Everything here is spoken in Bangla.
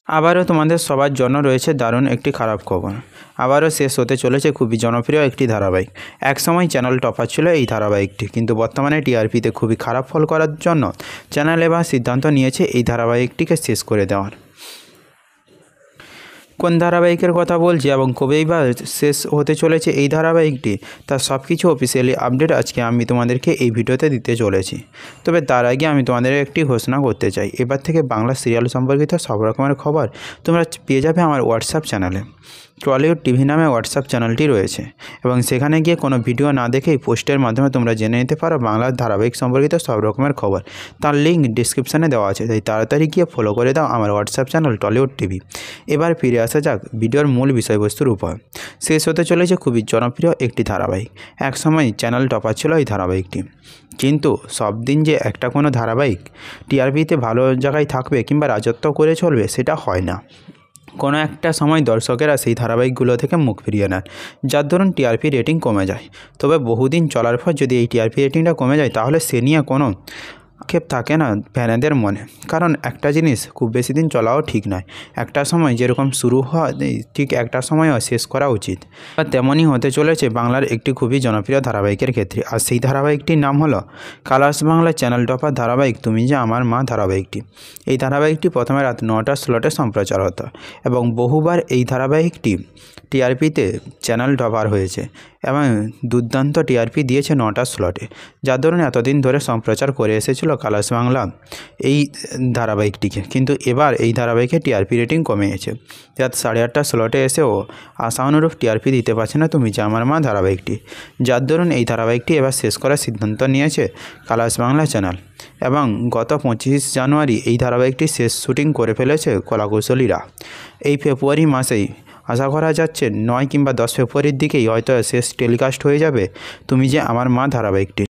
আবারও তোমাদের সবার জন্য রয়েছে দারুণ একটি খারাপ খবর। আবারও শেষ হতে চলেছে খুবই জনপ্রিয় একটি ধারাবাহিক। একসময় চ্যানেল টপার ছিল এই ধারাবাহিকটি, কিন্তু বর্তমানে টিআরপিতে খুবই খারাপ ফল করার জন্য চ্যানেল এবার সিদ্ধান্ত নিয়েছে এই ধারাবাহিকটিকে শেষ করে দেওয়ার। কোন ধারাবাহিকের কথা বলছি এবং কবেই বা শেষ হতে চলেছে এই ধারাবাহিকটি, তার সব কিছু অফিসিয়ালি আপডেট আজকে আমি তোমাদেরকে এই ভিডিওতে দিতে চলেছি। তবে তার আগে আমি তোমাদের একটি ঘোষণা করতে চাই, এবার থেকে বাংলা সিরিয়াল সম্পর্কিত সব রকমের খবর তোমরা পেয়ে যাবে আমার হোয়াটসঅ্যাপ চ্যানেলে। টলিউড টিভি নামে হোয়াটসঅ্যাপ চ্যানেলটি রয়েছে এবং সেখানে গিয়ে কোনো ভিডিও না দেখেই পোস্টের মাধ্যমে তোমরা জেনে নিতে পারো বাংলার ধারাবাহিক সম্পর্কিত সব রকমের খবর। তার লিঙ্ক ডিসক্রিপশানে দেওয়া আছে, তাই তাড়াতাড়ি গিয়ে ফলো করে দাও আমার হোয়াটসঅ্যাপ চ্যানেল টলিউড টিভি। এবার ফিরে আসা যাক ভিডিওর মূল বিষয়বস্তুর উপর। শেষ হতে চলেছে খুবই জনপ্রিয় একটি ধারাবাহিক। একসময় চ্যানেল টপার ছিল এই ধারাবাহিকটি, কিন্তু সব দিন যে একটা কোনো ধারাবাহিক টিআরপিতে ভালো জায়গায় থাকবে কিংবা রাজত্ব করে চলবে সেটা হয় না। কোনো একটা সময় দর্শকেরা সেই ধারাবাহিকগুলো থেকে মুখ ফিরিয়ে নেন, যার দরুন টিআরপি রেটিং কমে যায়। তবে বহুদিন চলার পর যদি এই টিআরপি রেটিংটা কমে যায় তাহলে সে নিয়ে কোনো আক্ষেপ থাকে না ফ্যানেদের মনে, কারণ একটা জিনিস খুব বেশি দিন চলাও ঠিক নয়। একটা সময় যেরকম শুরু হয় ঠিক একটা সময়ও শেষ করা উচিত। আর তেমনই হতে চলেছে বাংলার একটি খুবই জনপ্রিয় ধারাবাহিকের ক্ষেত্রে। আর সেই ধারাবাহিকটির নাম হলো কালার্স বাংলা চ্যানেল টপার ধারাবাহিক তুমি যে আমার মা ধারাবাহিকটি। এই ধারাবাহিকটি প্রথমে রাত 9টার স্লটে সম্প্রচার হতো এবং বহুবার এই ধারাবাহিকটি টিআরপিতে চ্যানেল টপার হয়েছে এবং দুর্দান্ত টিআরপি দিয়েছে 9টার স্লটে, যার দরুন এতদিন ধরে সম্প্রচার করে এসেছিল কালার্স বাংলা এই ধারাবাহিকটিকে। কিন্তু এবার এই ধারাবাহিকের টিআরপি রেটিং কমে গেছে, রাত 8:30টার স্লটে এসেও আশানুরূপ টিআরপি দিতে পারছে না তুমি যে আমার মা ধারাবাহিকটি, যার দরুন এই ধারাবাহিকটি এবার শেষ করার সিদ্ধান্ত নিয়েছে কালার্স বাংলা চ্যানেল। এবং গত 25 জানুয়ারি এই ধারাবাহিকটি শেষ শুটিং করে ফেলেছে কলাকুশলীরা। এই ফেব্রুয়ারি মাসেই আশা করা যাচ্ছে 9 কিংবা 10 ফেব্রুয়ারির দিকেই হয়তো শেষ টেলিকাস্ট হয়ে যাবে তুমি যে আমার মা ধারাবাহিকটি।